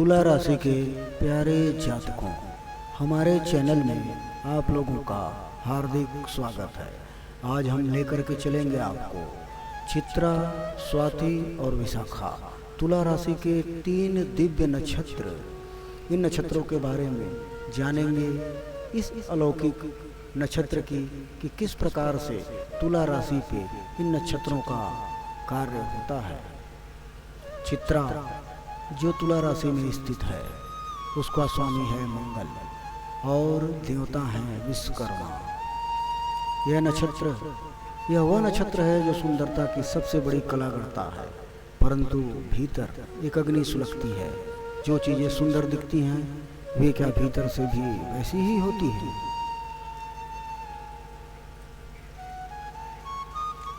तुला राशि के प्यारे जातकों, हमारे चैनल में आप लोगों का हार्दिक स्वागत है। आज हम लेकर के चलेंगे आपको चित्रा, स्वाति और विशाखा, तुला राशि के 3 दिव्य नक्षत्र। इन नक्षत्रों के बारे में जानेंगे, इस अलौकिक नक्षत्र की कि किस प्रकार से तुला राशि पे इन नक्षत्रों का कार्य होता है। चित्रा जो तुला राशि में स्थित है, उसका स्वामी है मंगल और देवता हैं विश्वकर्मा। यह वह नक्षत्र है जो सुंदरता की सबसे बड़ी कला करता है, परंतु भीतर एक अग्नि सुलगती है। जो चीज़ें सुंदर दिखती हैं वे क्या भीतर से भी वैसी ही होती हैं।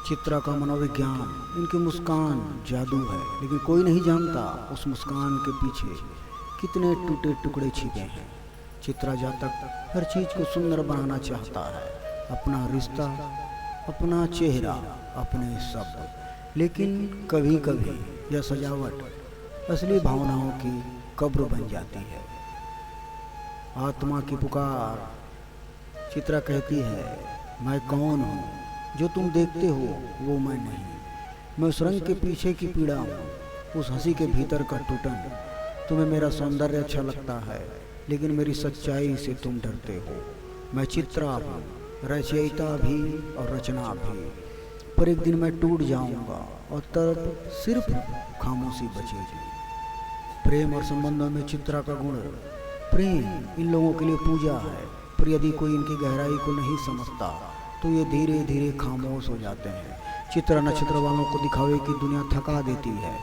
चित्रा का मनोविज्ञान, इनकी मुस्कान जादू है, लेकिन कोई नहीं जानता उस मुस्कान के पीछे कितने टूटे टुकड़े छिपे हैं। चित्रा जातक हर चीज को सुंदर बनाना चाहता है, अपना रिश्ता, अपना चेहरा, अपने शब्द, लेकिन कभी कभी यह सजावट असली भावनाओं की कब्र बन जाती है। आत्मा की पुकार। चित्रा कहती है, मैं कौन हूँ? जो तुम देखते हो वो मैं नहीं। मैं उस रंग के पीछे की पीड़ा हूँ, उस हंसी के भीतर का टूटन। तुम्हें मेरा सौंदर्य अच्छा लगता है, लेकिन मेरी सच्चाई से तुम डरते हो। मैं चित्रा हूँ, रचयिता भी और रचना भी, पर एक दिन मैं टूट जाऊंगा और तब सिर्फ खामोशी बचेगी। प्रेम और संबंधों में चित्रा का गुण। प्रेम इन लोगों के लिए पूजा है, पर यदि कोई इनकी गहराई को नहीं समझता तो ये धीरे धीरे खामोश हो जाते हैं। चित्रा नक्षत्र वालों को दिखावे की दुनिया थका देती है,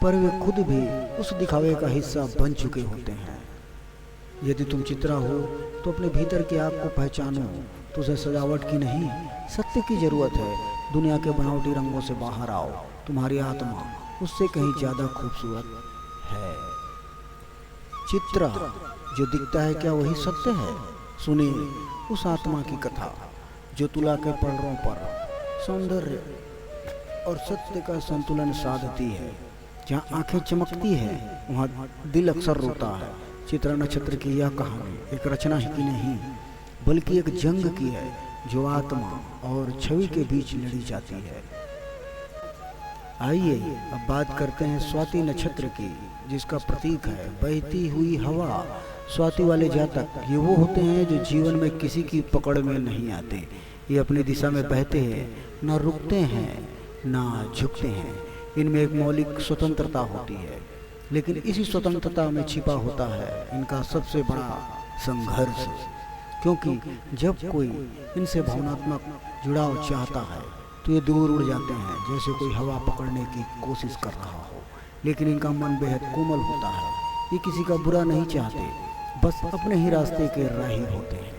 पर वे खुद भी उस दिखावे का हिस्सा बन चुके होते हैं। यदि तुम चित्रा हो तो अपने भीतर की आग को पहचानो। तो उसे सजावट की नहीं, सत्य की जरूरत है। दुनिया के बनावटी रंगों से बाहर आओ, तुम्हारी आत्मा उससे कहीं ज्यादा खूबसूरत है। चित्रा जो दिखता है, क्या वही सत्य है? सुनिए उस आत्मा की कथा जो तुला के पलड़ों पर सौंदर्य और सत्य का संतुलन साधती है। जहाँ आंखें चमकती है वहाँ दिल अक्सर रोता है। चित्रा नक्षत्र की यह कहानी एक रचना ही की नहीं, बल्कि एक जंग की है जो आत्मा और छवि के बीच लड़ी जाती है। आइए अब बात करते हैं स्वाति नक्षत्र की, जिसका प्रतीक है बहती हुई हवा। स्वाति वाले जातक ये वो होते हैं जो जीवन में किसी की पकड़ में नहीं आते। ये अपनी दिशा में बहते हैं, ना रुकते हैं ना झुकते हैं। इनमें एक मौलिक स्वतंत्रता होती है, लेकिन इसी स्वतंत्रता में छिपा होता है इनका सबसे बड़ा संघर्ष। क्योंकि जब कोई इनसे भावनात्मक जुड़ाव चाहता है तो ये दूर उड़ जाते हैं, जैसे कोई हवा पकड़ने की कोशिश कर रहा हो। लेकिन इनका मन बेहद कोमल होता है। ये किसी का बुरा नहीं चाहते, बस अपने ही रास्ते के राही होते हैं।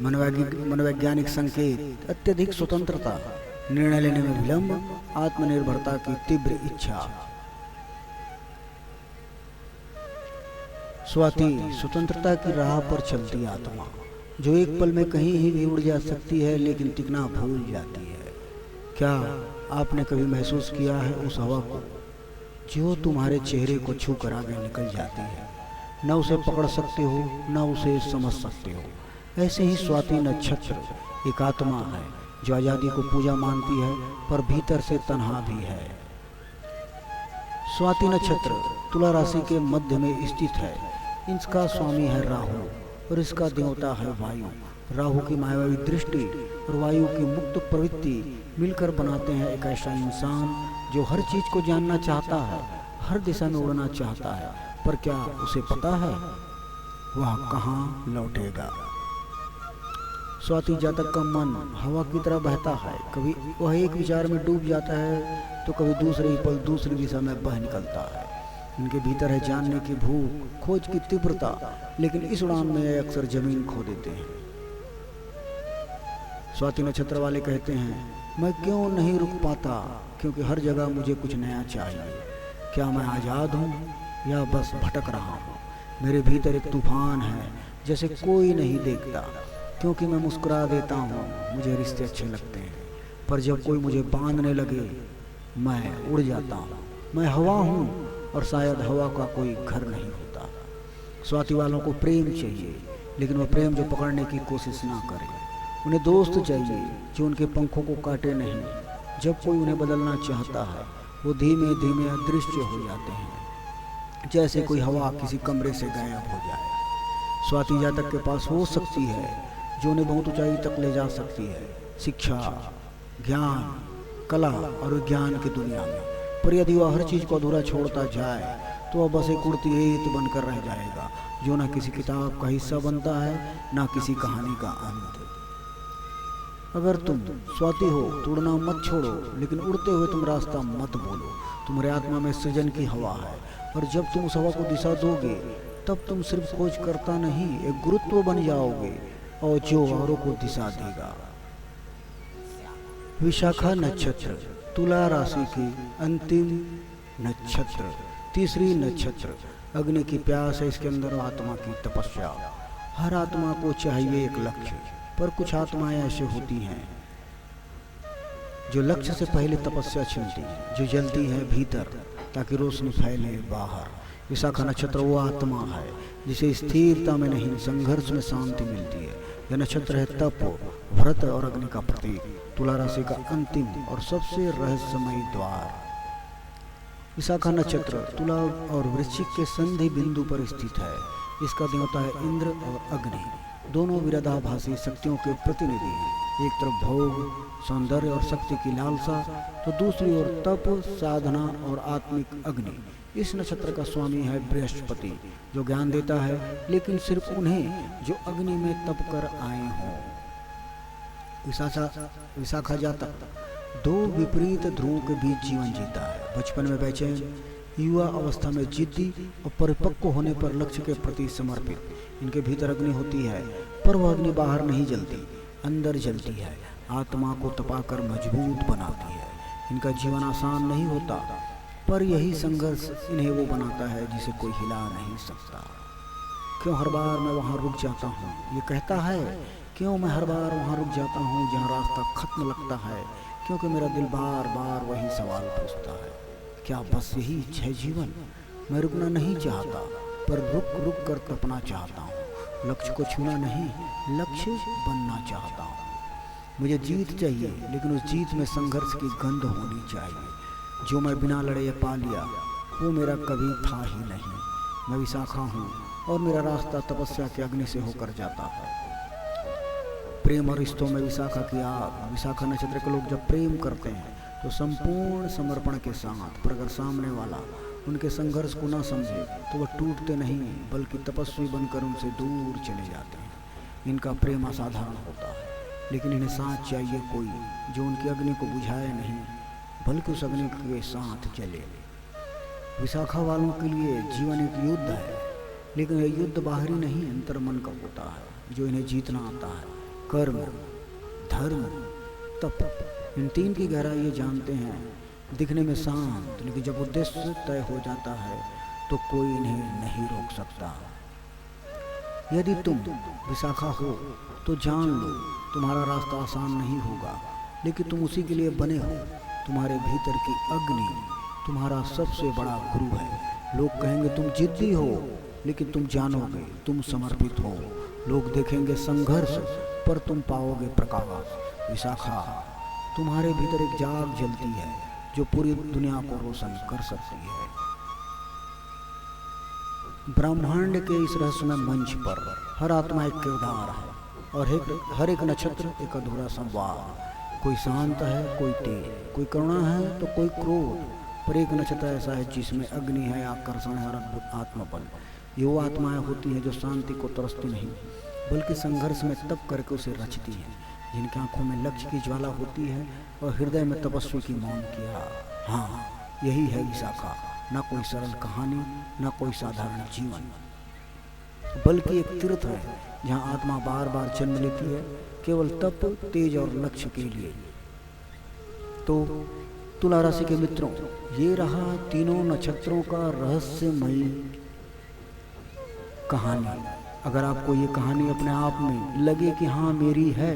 मनोवैज्ञानिक संकेत: अत्यधिक स्वतंत्रता, निर्णय लेने में विलंब, आत्मनिर्भरता की तीव्र इच्छा। स्वाति स्वतंत्रता की राह पर चलती आत्मा, जो एक पल में कहीं ही भी उड़ जा सकती है, लेकिन टिकना भूल जाती है। क्या आपने कभी महसूस किया है उस हवा को जो तुम्हारे चेहरे को छू कर आगे निकल जाती है? न उसे पकड़ सकते हो, न उसे समझ सकते हो। ऐसे ही स्वाति नक्षत्र एक आत्मा है जो आज़ादी को पूजा मानती है, पर भीतर से तन्हा भी है। स्वाति नक्षत्र तुला राशि के मध्य में स्थित है। इसका स्वामी है राहु और इसका देवता है वायु। राहु की मायावी दृष्टि और वायु की मुक्त प्रवृत्ति मिलकर बनाते हैं एक ऐसा इंसान जो हर चीज को जानना चाहता है, हर दिशा में उड़ना चाहता है, पर क्या उसे पता है वह कहाँ लौटेगा? स्वाति जातक का मन हवा की तरह बहता है। कभी वह एक विचार में डूब जाता है तो कभी दूसरे ही पल दूसरी दिशा में बह निकलता है। इनके भीतर है जानने की भूख, खोज की तीव्रता, लेकिन इस उड़ान में अक्सर जमीन खो देते हैं। स्वाति नक्षत्र वाले कहते हैं, मैं क्यों नहीं रुक पाता, क्योंकि हर जगह मुझे कुछ नया चाहिए। क्या मैं आज़ाद हूँ या बस भटक रहा हूँ? मेरे भीतर एक तूफान है जैसे कोई नहीं देखता। क्योंकि मैं मुस्कुरा देता हूँ, मुझे रिश्ते अच्छे लगते हैं, पर जब कोई मुझे बांधने लगे मैं उड़ जाता हूँ। मैं हवा हूँ और शायद हवा का कोई घर नहीं होता। स्वाति वालों को प्रेम चाहिए, लेकिन वह प्रेम जो पकड़ने की कोशिश ना करे। उन्हें दोस्त चाहिए जो उनके पंखों को काटे नहीं। जब कोई उन्हें बदलना चाहता है, वो धीमे धीमे अदृश्य हो जाते हैं, जैसे कोई हवा किसी कमरे से गायब हो जाए। स्वाति जातक के पास वो शक्ति है जो उन्हें बहुत ऊंचाई तक ले जा सकती है, शिक्षा, ज्ञान, कला और विज्ञान की दुनिया में। पर यदि वह हर चीज़ को अधूरा छोड़ता जाए तो वह बस एक उड़ती रेत बनकर रह जाएगा, जो ना किसी किताब का हिस्सा बनता है, ना किसी कहानी का अंत। अगर तुम स्वाति हो तो उड़ना मत छोड़ो, लेकिन उड़ते हुए तुम रास्ता मत बोलो। तुम्हारे आत्मा में सृजन की हवा है, और जब तुम उस हवा को दिशा दोगे तब तुम सिर्फ खोज करता नहीं, एक गुरुत्व बन जाओगे और जो औरों को दिशा देगा। विशाखा नक्षत्र तुला राशि की अंतिम नक्षत्र, तीसरी नक्षत्र। अग्नि की प्यास है इसके अंदर, आत्मा की तपस्या। हर आत्मा को चाहिए एक लक्ष्य, पर कुछ आत्माएं ऐसे होती हैं जो लक्ष्य से पहले तपस्या चुनती हैं, जो जलती है भीतर ताकि रोशनी फैले बाहर। विशाखा नक्षत्र वो आत्मा है जिसे स्थिरता में नहीं, संघर्ष में शांति मिलती है। यह नक्षत्र है तप, व्रत और अग्नि का प्रतीक। तुला राशि का अंतिम और सबसे रहस्यमयी द्वार। विशाखा नक्षत्र तुला और वृश्चिक के संधि बिंदु पर स्थित है। इसका देवता है इंद्र और अग्नि, दोनों विरोधाभासी शक्तियों के प्रतिनिधि हैं। एक तरफ भोग, सौंदर्य और शक्ति की लालसा, तो दूसरी ओर तप, साधना और आत्मिक अग्नि। इस नक्षत्र का स्वामी है बृहस्पति, जो ज्ञान देता है, लेकिन सिर्फ उन्हें जो अग्नि में तप कर आए हों। विशाखा जातक दो विपरीत ध्रुवों के बीच जीवन जीता है। बचपन में बेचैन, युवा अवस्था में जिद्दी और परिपक्व होने पर लक्ष्य के प्रति समर्पित। इनके भीतर अग्नि होती है, पर वह अग्नि बाहर नहीं जलती, अंदर जलती है, आत्मा को तपाकर मजबूत बनाती है। इनका जीवन आसान नहीं होता, पर यही संघर्ष इन्हें वो बनाता है जिसे कोई हिला नहीं सकता। क्यों हर बार मैं वहाँ रुक जाता हूँ, ये कहता है। क्यों मैं हर बार वहाँ रुक जाता हूँ जहाँ रास्ता खत्म लगता है, क्योंकि मेरा दिल बार बार वही सवाल पूछता है, क्या बस यही इच्छा है जीवन? मैं रुकना नहीं चाहता, पर रुक रुक कर तपना चाहता हूँ। लक्ष्य को छूना नहीं, लक्ष्य बनना चाहता हूँ। मुझे जीत चाहिए, लेकिन उस जीत में संघर्ष की गंध होनी चाहिए। जो मैं बिना लड़े पा लिया वो मेरा कभी था ही नहीं। मैं विशाखा हूँ और मेरा रास्ता तपस्या के अग्नि से होकर जाता है। प्रेम और रिश्तों में विशाखा की आग। विशाखा नक्षत्र के लोग जब प्रेम करते हैं तो संपूर्ण समर्पण के साथ, पर अगर सामने वाला उनके संघर्ष को ना समझे तो वह टूटते नहीं, बल्कि तपस्वी बनकर उनसे दूर चले जाते हैं। इनका प्रेम असाधारण होता है, लेकिन इन्हें साथ चाहिए कोई जो उनकी अग्नि को बुझाए नहीं, बल्कि उस अग्नि के साथ जले। विशाखा वालों के लिए जीवन एक युद्ध है, लेकिन यह युद्ध बाहरी नहीं, अंतर मन का होता है जो इन्हें जीतना आता है। कर्म, धर्म, तप, इन तीन की गहराई ये जानते हैं। दिखने में शांत, लेकिन जब उद्देश्य तय हो जाता है तो कोई इन्हें नहीं रोक सकता। यदि तुम विशाखा हो तो जान लो, तुम्हारा रास्ता आसान नहीं होगा, लेकिन तुम उसी के लिए बने हो। तुम्हारे भीतर की अग्नि तुम्हारा सबसे बड़ा गुरु है। लोग कहेंगे तुम जिद्दी हो, लेकिन तुम जानोगे तुम समर्पित हो। लोग देखेंगे संघर्ष, पर तुम पाओगे प्रकाश। विशाखा, तुम्हारे भीतर एक जाग जलती है जो पूरी दुनिया को रोशन कर सकती है। ब्रह्मांड के इस रहस्यमय मंच पर हर आत्मा एक किरदार है, और हर एक नक्षत्र एक अधूरा संवाद। कोई शांत है, कोई तेज, कोई करुणा है तो कोई क्रोध, पर एक नक्षत्र ऐसा है जिसमें अग्नि है, आकर्षण है और अद्भुत आत्मबल। ये वो आत्माएं होती हैं जो शांति को तरसती नहीं, बल्कि संघर्ष में तप करके उसे रचती हैं, जिनकी आंखों में लक्ष्य की ज्वाला होती है और हृदय में तपस्वी की मौन किया। हाँ, यही है विशाखा। न कोई सरल कहानी, न कोई साधारण जीवन, बल्कि एक तीर्थ है जहाँ आत्मा बार बार जन्म लेती है, केवल तप, तेज और लक्ष्य के लिए। तो तुला राशि के मित्रों, ये रहा तीनों नक्षत्रों का रहस्यमयी कहानी। अगर आपको ये कहानी अपने आप में लगे कि हाँ मेरी है,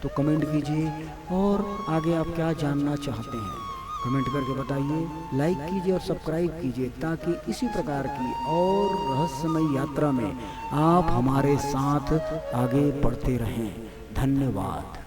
तो कमेंट कीजिए और आगे आप क्या जानना चाहते हैं कमेंट करके बताइए, लाइक कीजिए और सब्सक्राइब कीजिए ताकि इसी प्रकार की और रहस्यमय यात्रा में आप हमारे साथ आगे बढ़ते रहें। धन्यवाद।